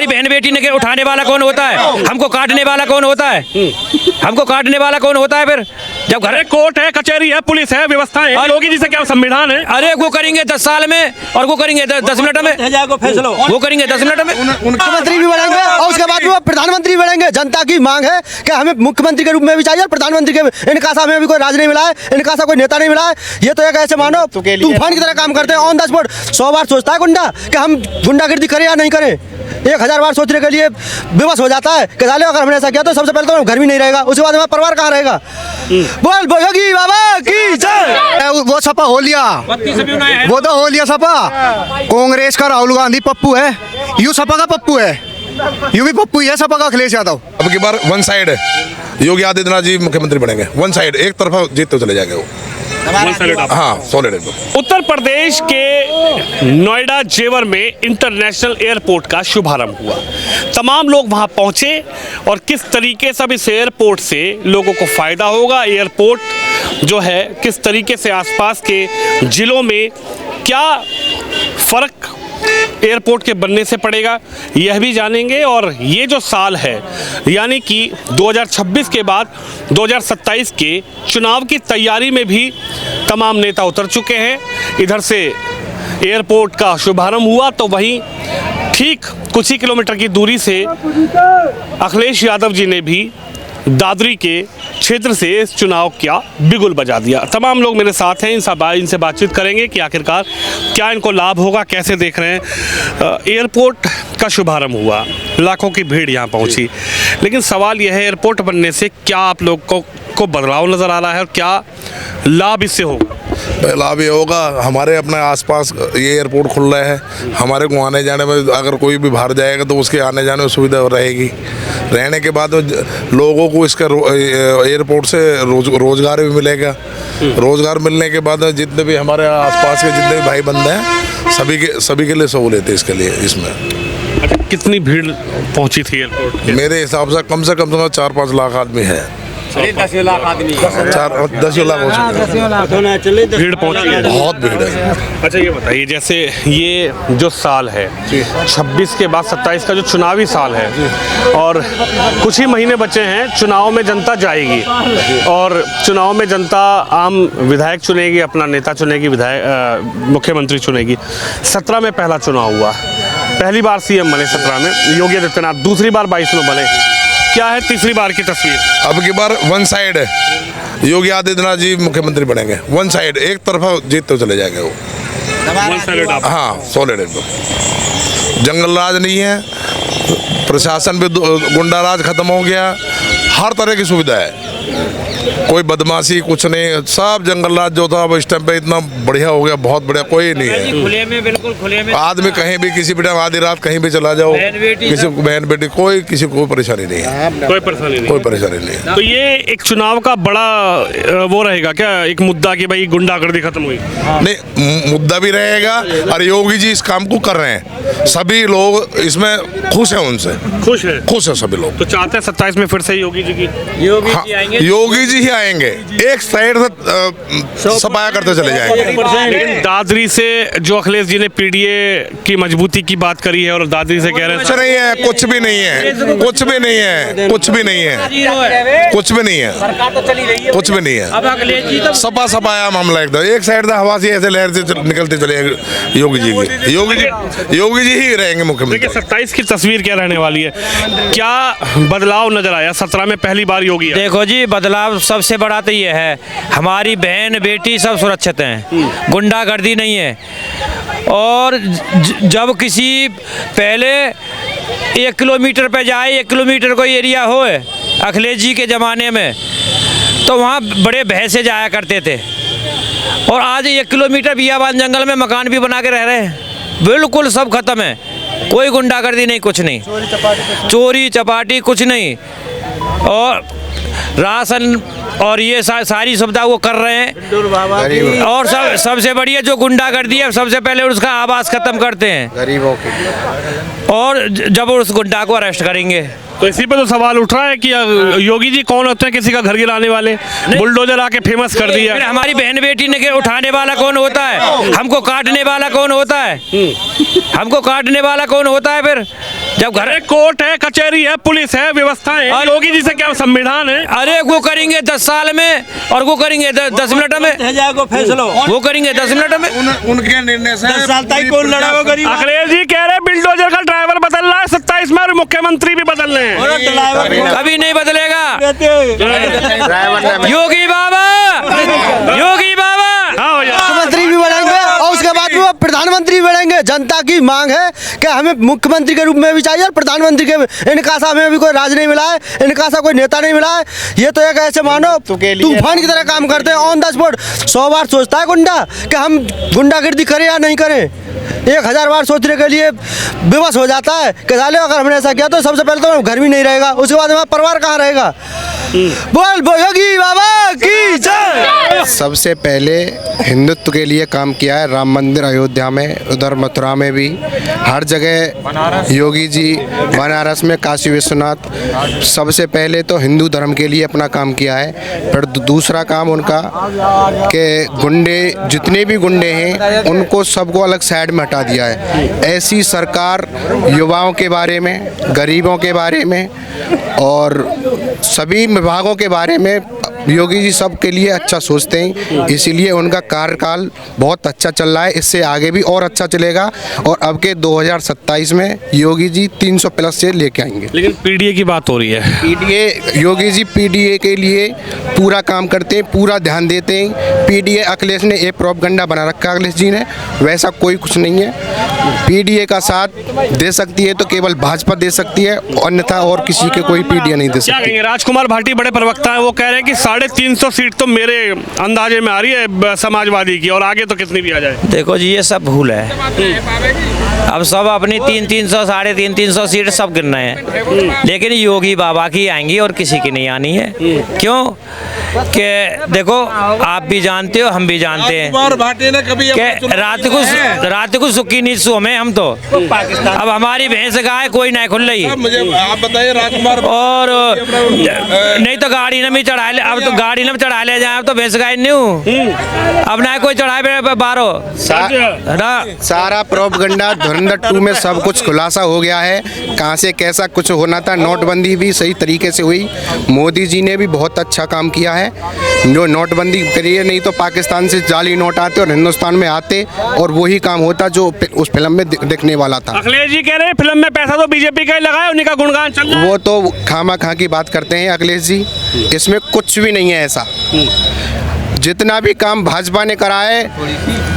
हमारी बहन बेटी ने उठाने वाला कौन होता है? हमको काटने वाला कौन होता है? हमको काटने वाला कौन होता है? फिर जब घर कोर्ट है, कचहरी है, पुलिस है, व्यवस्था है, योगी जी से क्या संविधान है? अरे वो करेंगे 10 साल में और वो करेंगे 10 मिनट में, वो करेंगे 10 मिनट में। मुख्यमंत्री भी बढ़ेंगे और उसके बाद वो प्रधानमंत्री बढ़ेंगे। जनता की मांग है कि हमें मुख्यमंत्री के रूप में भी चाहिए और प्रधानमंत्री के। इनका सा हमें भी कोई राज नहीं मिला है, इनका सा कोई नेता नहीं मिला है। ये तो एक ऐसे मानो तूफान की तरह काम करते हैं, ऑन द स्पॉट। 100 बार सोचता है गुंडा कि हम गुंडागर्दी करें या नहीं करें। 1000 बार सोचने के लिए बेबस हो जाता है कि साले अगर हमने ऐसा किया तो सबसे पहले तो घर भी नहीं रहेगा, उसके बाद हमारा परिवार कहाँ रहेगा। बोल योगी बाबा की जय। वो सपा हो लिया, वो तो हो लिया सपा। कांग्रेस का राहुल गांधी पप्पू है, यू सपा का पप्पू है, यू भी पप्पू ही है सपा का अखिलेश यादव। अब की बार वन साइड है, योगी आदित्यनाथ जी मुख्यमंत्री बनेंगे। वन साइड, एक तरफा जीतते चले जाएंगे वो। हाँ, सॉलिड एकदम। उत्तर प्रदेश के नोएडा जेवर में इंटरनेशनल एयरपोर्ट का शुभारंभ हुआ। तमाम लोग वहां पहुंचे और किस तरीके से अब इस एयरपोर्ट से लोगों को फायदा होगा, एयरपोर्ट जो है किस तरीके से आसपास के जिलों में क्या फर्क एयरपोर्ट के बनने से पड़ेगा, यह भी जानेंगे। और ये जो साल है यानी कि 2026 के बाद 2027 के चुनाव की तैयारी में भी तमाम नेता उतर चुके हैं। इधर से एयरपोर्ट का शुभारंभ हुआ तो वहीं ठीक कुछ ही किलोमीटर की दूरी से अखिलेश यादव जी ने भी दादरी के क्षेत्र से इस चुनाव का बिगुल बजा दिया। तमाम लोग मेरे साथ हैं, इनसे बातचीत करेंगे कि आखिरकार क्या इनको लाभ होगा, कैसे देख रहे हैं। एयरपोर्ट का शुभारंभ हुआ, लाखों की भीड़ यहाँ पहुँची, लेकिन सवाल यह है एयरपोर्ट बनने से क्या आप लोग को बदलाव नज़र आ रहा है और क्या लाभ इससे होगा? लाभ ये होगा, हमारे अपने आसपास ये एयरपोर्ट खुल रहा है, हमारे को आने जाने में अगर कोई भी बाहर जाएगा तो उसके आने जाने में सुविधा रहेगी। रहने के बाद लोगों को इसका एयरपोर्ट से रोजगार भी मिलेगा। रोजगार मिलने के बाद जितने भी हमारे आसपास के जितने भी भाई बंधे हैं सभी के लिए सहूलियत है इसके लिए। इसमें कितनी भीड़ पहुंची थी एयरपोर्ट? मेरे हिसाब से कम 4-5 लाख आदमी है। 10 लाख आदमी, 10 लाख हो चुके, भीड़ पहुंची है, बहुत भीड़ है। अच्छा ये बताइए, जैसे ये जो साल है 26 के बाद 27 का जो चुनावी साल है और कुछ ही महीने बचे हैं, चुनाव में जनता जाएगी और चुनाव में जनता आम विधायक चुनेगी, अपना नेता चुनेगी, मुख्यमंत्री चुनेगी। 17 में पहला चुनाव हुआ, पहली बार सीएम बने 17 में योगी आदित्यनाथ, दूसरी बार 22 में बने। क्या है तीसरी बार की तस्वीर? अब की बार वन साइड है, योगी आदित्यनाथ जी मुख्यमंत्री बनेंगे। वन साइड, एक तरफा जीतते चले जाएंगे वो। हाँ, सॉलिड एकदम। जंगल राज नहीं है, प्रशासन भी गुंडा राज खत्म हो गया, हर तरह की सुविधा है, कोई बदमाशी कुछ नहीं, सब जंगल राज जो था अब इस टाइम पे इतना बढ़िया हो गया, बहुत बढ़िया। कोई नहीं है खुले में, बिल्कुल खुले में। आदमी कहीं भी किसी भी टाइम आधी रात कहीं भी चला जाओ, किसी को बहन बेटी कोई किसी को परेशानी नहीं है, कोई परेशानी नहीं है। तो ये एक चुनाव का बड़ा वो रहेगा क्या, एक मुद्दा कि भाई गुंडागर्दी खत्म हुई? नहीं, मुद्दा भी रहेगा और योगी जी इस काम को कर रहे हैं, सभी लोग इसमें खुश हैं, उनसे खुश है सभी लोग। तो चाहते हैं 27 में फिर से योगी जी की, योगी जी ही आएंगे, एक साइड से सफाया करते चले जाएंगे। दादरी से जो अखिलेश जी ने पीडीए की मजबूती की बात करी है और दादरी से कह रहे हैं नहीं है, कुछ भी नहीं है, कुछ भी नहीं है, कुछ भी नहीं है, कुछ भी नहीं है, कुछ भी नहीं है। सपा सपाया मामला एकदम, एक साइड से हवा से ऐसे लहर से निकलते चले योगी जी की। योगी जी ही रहेंगे मुख्यमंत्री। 27 की तस्वीर क्या रहने वाली है, क्या बदलाव नजर आया? 17 में पहली बार योगी। देखो जी, बदलाव सबसे बड़ा तो ये है, हमारी बहन बेटी सब सुरक्षित हैं, गुंडागर्दी नहीं है। और जब किसी पहले 1 किलोमीटर पे जाए, 1 किलोमीटर कोई एरिया हो अखिलेश जी के ज़माने में, तो वहाँ बड़े भय से जाया करते थे। और आज 1 किलोमीटर बियाबान जंगल में मकान भी बना के रह रहे हैं, बिल्कुल सब खत्म है, कोई गुंडागर्दी नहीं, कुछ नहीं, चोरी चपाटी कुछ नहीं। और राशन और ये सारी सुविधा वो कर रहे हैं। और सबसे बढ़िया जो गुंडागर्दी है, सबसे पहले उसका आवास खत्म करते हैं गरीबों की, और जब उस गुंडा को अरेस्ट करेंगे तो इसी पे तो सवाल उठ रहा है कि योगी जी कौन होते हैं किसी का घर गिराने वाले, बुलडोजर आके फेमस कर दिया। फिर हमारी बहन बेटी ने उठाने वाला कौन होता है? हमको काटने वाला कौन होता है? हमको काटने वाला कौन होता है? फिर जब घर अरे कोर्ट है, कचहरी है, पुलिस है, व्यवस्था है, योगी जी से क्या संविधान है? अरे वो करेंगे 10 साल में और वो करेंगे 10 मिनट में, फैसला वो करेंगे 10 मिनट में। उनके निर्णय से 10 साल तक कौन लड़ा वो गरीब? अखिलेश जी कह रहे बिल्डोजर का ड्राइवर बदल रहा है 27 में और मुख्यमंत्री भी बदल रहे हैं। कभी नहीं बदलेगा योगी बाबा, योगी बाबा। हाँ भैया, मुख्यमंत्री भी बढ़ेंगे और उसके बाद में वो प्रधानमंत्री बढ़ेंगे। जनता की मांग है कि हमें मुख्यमंत्री के रूप में भी चाहिए और प्रधानमंत्री के, इनका सा हमें भी कोई राज नहीं मिला है, इनका सा कोई नेता नहीं मिला है। ये तो एक ऐसे मानो तूफान की तरह काम करते हैं, ऑन द स्पॉट 100 बार सोचता है गुंडा कि हम गुंडागर्दी करें या नहीं करें। 1000 बार सोचने के लिए विवश हो जाता है कि साले अगर हमने ऐसा किया तो सबसे पहले तो घर भी नहीं रहेगा, उसके बाद हमारा परिवार कहाँ रहेगा। बोल योगी बाबा की जय। सबसे पहले हिंदुत्व के लिए काम किया है, राम मंदिर अयोध्या में, उधर मथुरा में भी, हर जगह योगी जी, बनारस में काशी विश्वनाथ, सबसे पहले तो हिंदू धर्म के लिए अपना काम किया है। फिर दूसरा काम उनका कि गुंडे, जितने भी गुंडे हैं उनको सबको अलग साइड में हटा दिया है। ऐसी सरकार युवाओं के बारे में, गरीबों के बारे में और सभी विभागों के बारे में योगी जी सबके लिए अच्छा सोचते हैं, इसीलिए उनका कार्यकाल बहुत अच्छा चल रहा है। इससे आगे भी और अच्छा चलेगा और अब के 2027 में योगी जी 300 प्लस से लेके आएंगे। लेकिन पीडीए की बात हो रही है। पीडीए, योगी जी पीडीए के लिए पूरा काम करते हैं, पूरा ध्यान देते हैं। पीडीए अखिलेश ने एक प्रोपगंडा बना रखा है अखिलेश जी ने, वैसा कोई कुछ नहीं है। पीडीए का साथ दे सकती है तो केवल भाजपा दे सकती है, अन्यथा और किसी के कोई पीडीए नहीं दे क्या सकती। कहेंगे? राजकुमार भाटी बड़े प्रवक्ता हैं, वो कह रहे हैं कि 350 सीट तो मेरे अंदाजे में आ रही है समाजवादी की, और आगे तो कितनी भी आ जाए। देखो जी, ये सब भूल है। अब सब अपनी 300 साढ़े 300 सीट सब गिन रहे हैं, लेकिन योगी बाबा की आएंगी और किसी की नहीं आनी है। क्यों? कि देखो, आप भी जानते हो, हम भी जानते हैं कि रात को सुखी नींद सो में हम तो। अब हमारी भैंस गाय कोई नहीं खुल रही, मुझे आप बताइए राजकुमार, और नहीं तो गाड़ी में चढ़ा ले, अब तो गाड़ी में चढ़ा ले जाए, अब तो भैंस गाय नहीं हूँ, अब ना कोई चढ़ाए बारो। सारा प्रोपगंडा धुरंधर 2 में सब कुछ खुलासा हो गया है, कहाँ से कैसा कुछ होना था। नोटबंदी भी सही तरीके से हुई, मोदी जी ने भी बहुत अच्छा काम किया है। जो नोटबंदी करी है, नहीं तो पाकिस्तान से जाली नोट आते और हिंदुस्तान में आते और वही काम होता जो उस फिल्म में दिखने वाला था। अखिलेश जी कह रहे हैं फिल्म में पैसा तो बीजेपी का ही लगाया, उन्हीं का गुणगान चल रहा है। वो तो खामा खा की बात करते हैं अखिलेश जी, इसमें कुछ भी नहीं है ऐसा। जितना भी काम भाजपा ने करा है,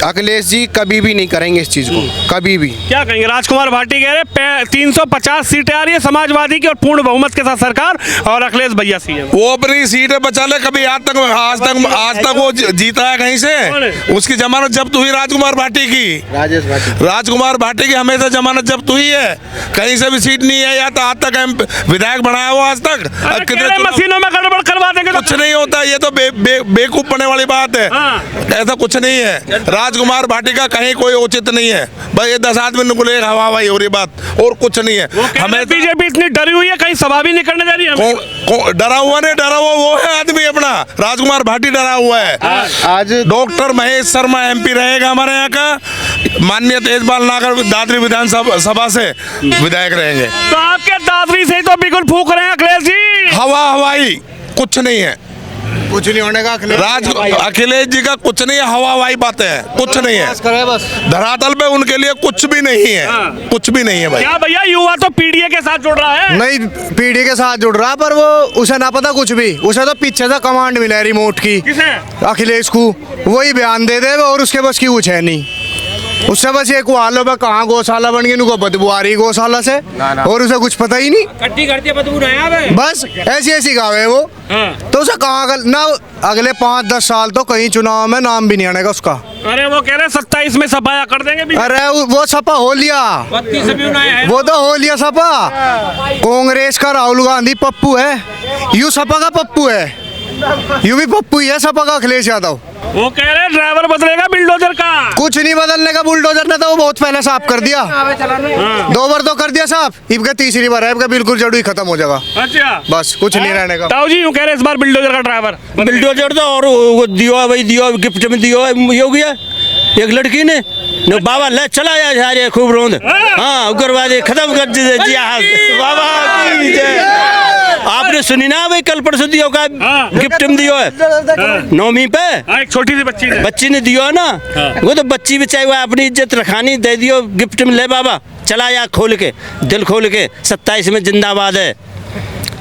अखिलेश जी कभी भी नहीं करेंगे इस चीज को, कभी भी। क्या कहेंगे? राजकुमार भाटी कह रहे 350 सीटें आ रही है समाजवादी की और पूर्ण बहुमत के साथ सरकार, और अखिलेश भैया सीएम। वो अपनी सीटें बचा ले, कभी आज तक वो जीता है कहीं से? उसकी जमानत जब्त हुई राजकुमार भाटी की, राजकुमार भाटी की हमेशा जमानत जब्त हुई है, कहीं से भी सीट नहीं है। या तो आज तक विधायक बनाया वो आज तक कितने मशीनों में गड़बड़ करवा देंगे, कुछ नहीं होता। ये तो बेवकूफ बनने वाली बात है। ऐसा कुछ नहीं है। राजकुमार भाटी का कहीं कोई औचित्य नहीं है, भाई ये 10 आदमी निकले हवा हवाई हो रही बात, और कुछ नहीं है। हमें बीजेपी इतनी डरी हुई है, कहीं सभा भी नहीं करने जा रही है। डरा हुआ नहीं, डरा हुआ वो है आदमी अपना, राजकुमार भाटी डरा हुआ है। आज डॉक्टर महेश शर्मा MP रहेगा हमारे यहाँ का, माननीय तेजपाल नागर दादरी विधानसभा से विधायक रहेंगे। तो आपके दादरी से तो बिल्कुल फूक रहे हैं अखिलेश जी। हवा हवाई कुछ नहीं है, कुछ नहीं होने का। अखिलेश जी का कुछ नहीं है, हवा हवाई बातें हैं, कुछ नहीं है। धरातल पे उनके लिए कुछ भी नहीं है, कुछ भी नहीं है भाई। क्या भैया, युवा तो पीडीए के साथ जुड़ रहा है? नहीं, पीढ़ी के साथ जुड़ रहा, पर वो उसे ना पता कुछ भी, उसे तो पीछे से कमांड मिला है रिमोट की। किसे? अखिलेश को। वही बयान दे दे और उसके बस की कुछ है नहीं। उससे बस एक वालों पे कहाँ गौशाला बन गई, उनको बदबू आ रही गौशाला से, और उसे कुछ पता ही नहीं। कट्टी करती बदबू नहीं, बस ऐसी गाँव है वो। तो उसे कहाँ ना अगले 5-10 साल तो कहीं चुनाव में नाम भी नहीं आने का उसका। अरे वो कह रहे 27 में सफाया कर देंगे। अरे वो सपा हो लिया, वो तो हो लिया सपा। कांग्रेस का राहुल गांधी पप्पू है, यू सपा का पप्पू है, यू भी पप्पू ही है सपा का अखिलेश यादव। वो कह रहे हैं ड्राइवर बदलेगा बिल्डोजर का। कुछ नहीं बदलने का, बुलडोजर ने तो वो बहुत पहले साफ कर दिया। 2 बार तो कर दिया साफ, इनका तीसरी बार है, इनका बिल्कुल जड़ ही खत्म हो जाएगा। अच्छा, बस कुछ नहीं रहने का। ताऊ जी यूं कह रहे हैं इस बार बिल्डोजर का ड्राइवर बिल्डोजर तो और वो दियो है भाई, दियो गिफ्ट में दियो है, ये हो गया एक लड़की ने नो बाबा ले चला या सारे खूब रोंद। हाँ उग्रवादी खत्म कर दिया बाबा की जय। आपने सुनी ना भाई कल परसों दियो का गिफ्ट में दियो है नौमी पे, एक छोटी सी बच्ची ने दियो है ना। वो तो बच्ची भी चाहिए अपनी इज्जत रखानी, दे दियो गिफ्ट में, ले बाबा चला या खोल के दिल खोल के 27 में जिंदाबाद है,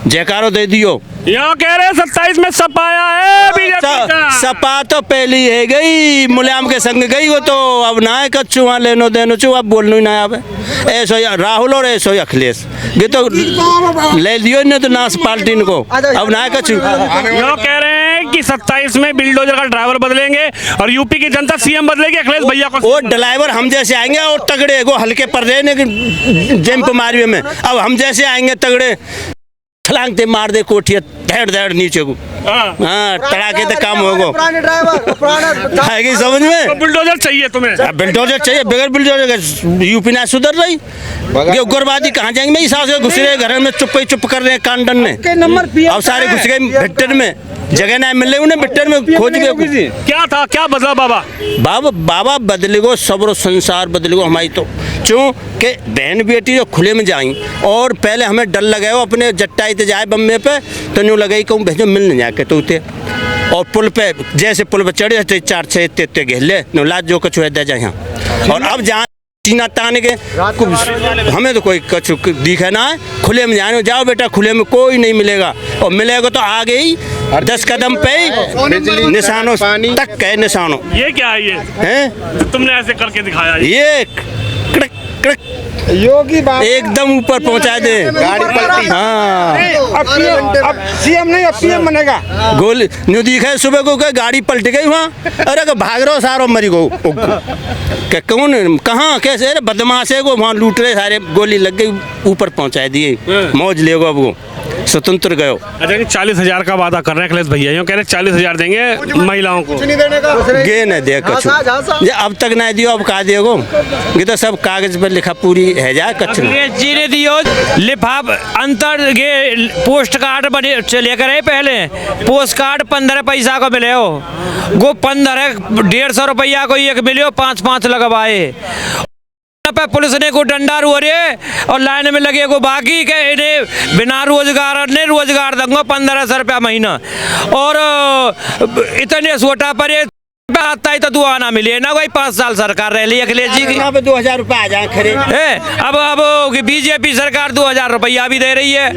जयकारो दे दियो। यहाँ कह रहे हैं 27 में सपा आया है बीजेपी का। सपा तो पहली है गई, मुलायम के संग गई, वो तो अब ना है कच्चू वहाँ लेनो देनो चू, अब बोलनो ही ना अब ऐसो राहुल और ऐसो अखिलेश ये तो ले लियो इन्हें तो नास पार्टी को, अब ना है कच्चू। यहाँ कह रहे हैं कि 27 में बिल्डोजर का ड्राइवर बदलेंगे और यूपी की जनता सीएम बदलेगी अखिलेश भैया को। वो ड्राइवर हम जैसे आएंगे और तगड़े वो हल्के पर रहे जंप मारिए में, अब हम जैसे आएंगे तगड़े छलांगते मार दे कोठिया धैड़ धैड़ नीचे को। हाँ तड़ाके तो काम होगा, आएगी समझ में। तो बुलडोजर चाहिए तुम्हें? बुलडोजर चाहिए, बगैर बुलडोजर यूपी ना सुधर रही। ये उग्रवादी कहाँ जाएंगे, मेरे हिसाब से घुस रहे घर में, चुप कर रहे हैं कांडन में, अब सारे घुस गए भिट्टर में, जगह ना मिले उन्हें भिट्टर में खोज गए। क्या था, क्या बदला बाबा बदलेगो सब्र संसार बदलेगो हमारी तो क्यों कि बहन बेटी जो खुले में जाई, और पहले हमें डर लगे हो अपने जट्टाई ते जाए बम्बे पे तो न्यू लगे कहूँ भेजो मिल नहीं जाके तो उते, और पुल पे जैसे पुल पे चढ़े 4-6 इतने घेले नो लाज जो कछु दे जाए यहाँ, और अब जहाँ चीना तान के हमें तो कोई कछु दिखे ना है, खुले में जाने जाओ बेटा, खुले में कोई नहीं मिलेगा, और मिलेगा तो आगे ही 10 कदम पे ही निशानों तक है निशानों। ये क्या है ये हैं तुमने ऐसे करके दिखाया? ये कड़क कड़क योगी एकदम ऊपर पहुंचा दे गाड़ी पलटी। हाँ अब सीएम नहीं, अब पीएम बनेगा। गोली न्यू दिखा सुबह को गाड़ी पलट गई वहाँ, अरे भाग रहो सारो मरी गो क्या कौन कहाँ कैसे, अरे बदमाश है को वहाँ लूट रहे सारे, गोली लग गई ऊपर पहुँचा दिए, मौज ले गो अब वो स्वतंत्र गयो। अच्छा 40,000 का वादा कर रहे हैं अखिलेश भैया, यूँ कह रहे 40,000 देंगे महिलाओं को। गे न दे कछु, ये अब तक ना दियो, अब कहा दियो, ये तो सब कागज पर लिखा पूरी है जा कच्छ जी ने दियो लिफाफ अंतर गे पोस्ट कार्ड बने चले करे, पहले पोस्ट कार्ड 15 पैसा को मिले हो, वो 150 रुपया को एक मिले हो, 5-5 लगवाए पे पुलिस ने को डंडा रो रहे और लाइन में लगे को बाकी के इन्हें बिना रोजगार ने रोजगार दूंगा 1500 रुपया महीना, और इतने सोटा पर आता ही तो दुआ ना मिले ना, भाई 5 साल सरकार रह ली अखिलेश जी की, 2000 रुपया आ जाए खरे। अब बीजेपी सरकार 2000 रुपया भी दे रही है,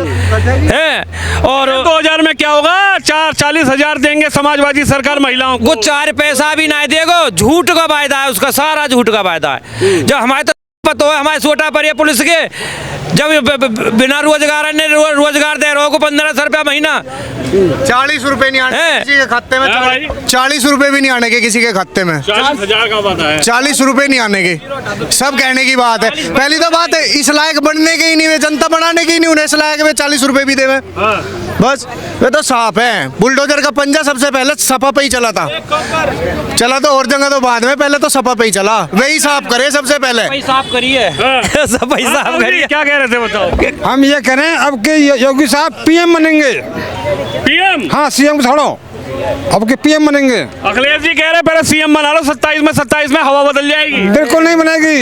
और 2000 में क्या होगा, 40,000 देंगे समाजवादी सरकार महिलाओं को, वो 4 पैसा भी ना देगो, झूठ का वायदा है उसका, सारा झूठ का वायदा है। जब हमारे तो पता है हमारे सोटा पर पुलिस के जब बिना रोजगार ने रोजगार दे रहे को 1500 रुपया महीना, 40 रुपए नहीं आने किसी के खाते में, 40 रुपए भी नहीं आने के किसी के खाते में, 40,000 का वादा है, 40 रुपए नहीं आने के, सब कहने की बात है। पहली तो बात है इस लायक बनने के ही नहीं, वे जनता बनाने के ही नहीं, उन्हें इस लायक वे 40 रुपए भी देवे, बस वे तो साफ है। बुलडोजर का पंजा सबसे पहले सपा पे ही चला था, चला तो और जगह तो बाद में, पहले तो सपा पे ही चला, वही साफ करे सबसे पहले, साफ करिए सब पैसा साफ करिए। क्या कह रहे थे बताओ? हम ये करें अब के योगी साहब पीएम बनेंगे। पीएम? हाँ सीएम को छोड़ो, अब के पीएम बनेंगे। अखिलेश जी कह रहे पहले सीएम बना लो, 27 में हवा बदल जाएगी। बिल्कुल नहीं बनेगी,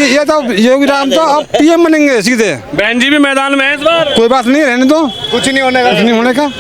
ये तो योगी राम तो अब पीएम बनेंगे सीधे। बहन जी भी मैदान में है इस बार। कोई बात नहीं, रहने दो, कुछ नहीं होने का, कुछ नहीं होने का,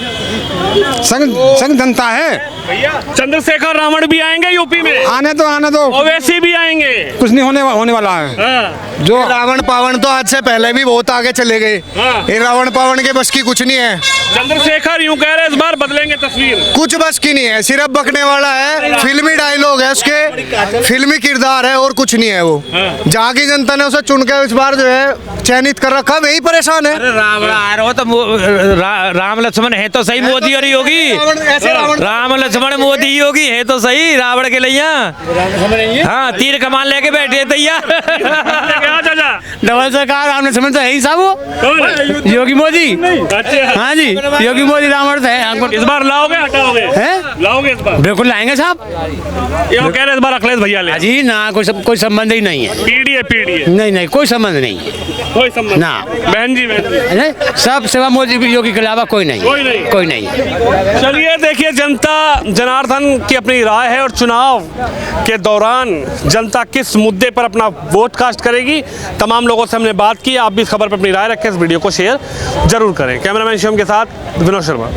संग जनता है। चंद्रशेखर रावण भी आएंगे यूपी में, आने दो, ओवैसी भी आएंगे, कुछ नहीं होने वाला है। जो रावण पावण तो आज से पहले भी बहुत आगे चले गए, ये रावण पावण के बस की कुछ नहीं है। चंद्रशेखर यूं कह रहे इस बार बदलेंगे तस्वीर, कुछ बस की नहीं है, सिर्फ बकने वाला है, फिल्मी डायलॉग है उसके, फिल्मी किरदार है और कुछ नहीं है वो। जहाँ की जनता ने उसे चुन के इस बार जो है चयनित कर रखा, वही परेशान है। राम तो राम लक्ष्मण है तो सही, मोदी और और योगी, राम लक्ष्मण मोदी योगी है तो सही, रावण के लिया हाँ तीर कमान लेके बैठे तैयार। डबल सरकार आमने समझ तो है ही साहब योगी मोदी। हाँ जी योगी मोदी रावण तो है। इस बार लाओगे हटाओगे? लाओगे इस बार? बिल्कुल लाएंगे साहब। ये वो कह रहे इस बार अखिलेश भैया ले। जी ना कोई संबंध ही नहीं है। पीढ़ी है नहीं कोई संबंध नहीं है। कोई संबंध ना बहन जी सब सेवा मोदी योगी के अलावा कोई नहीं। चलिए देखिए जनता जनार्दन की अपनी राय है और चुनाव के दौरान जनता किस मुद्दे पर अपना वोट कास्ट करेगी, तमाम लोगों से हमने बात की। आप भी इस खबर पर अपनी राय रखें, इस वीडियो को शेयर जरूर करें। कैमरामैन शिवम के साथ विनोद शर्मा।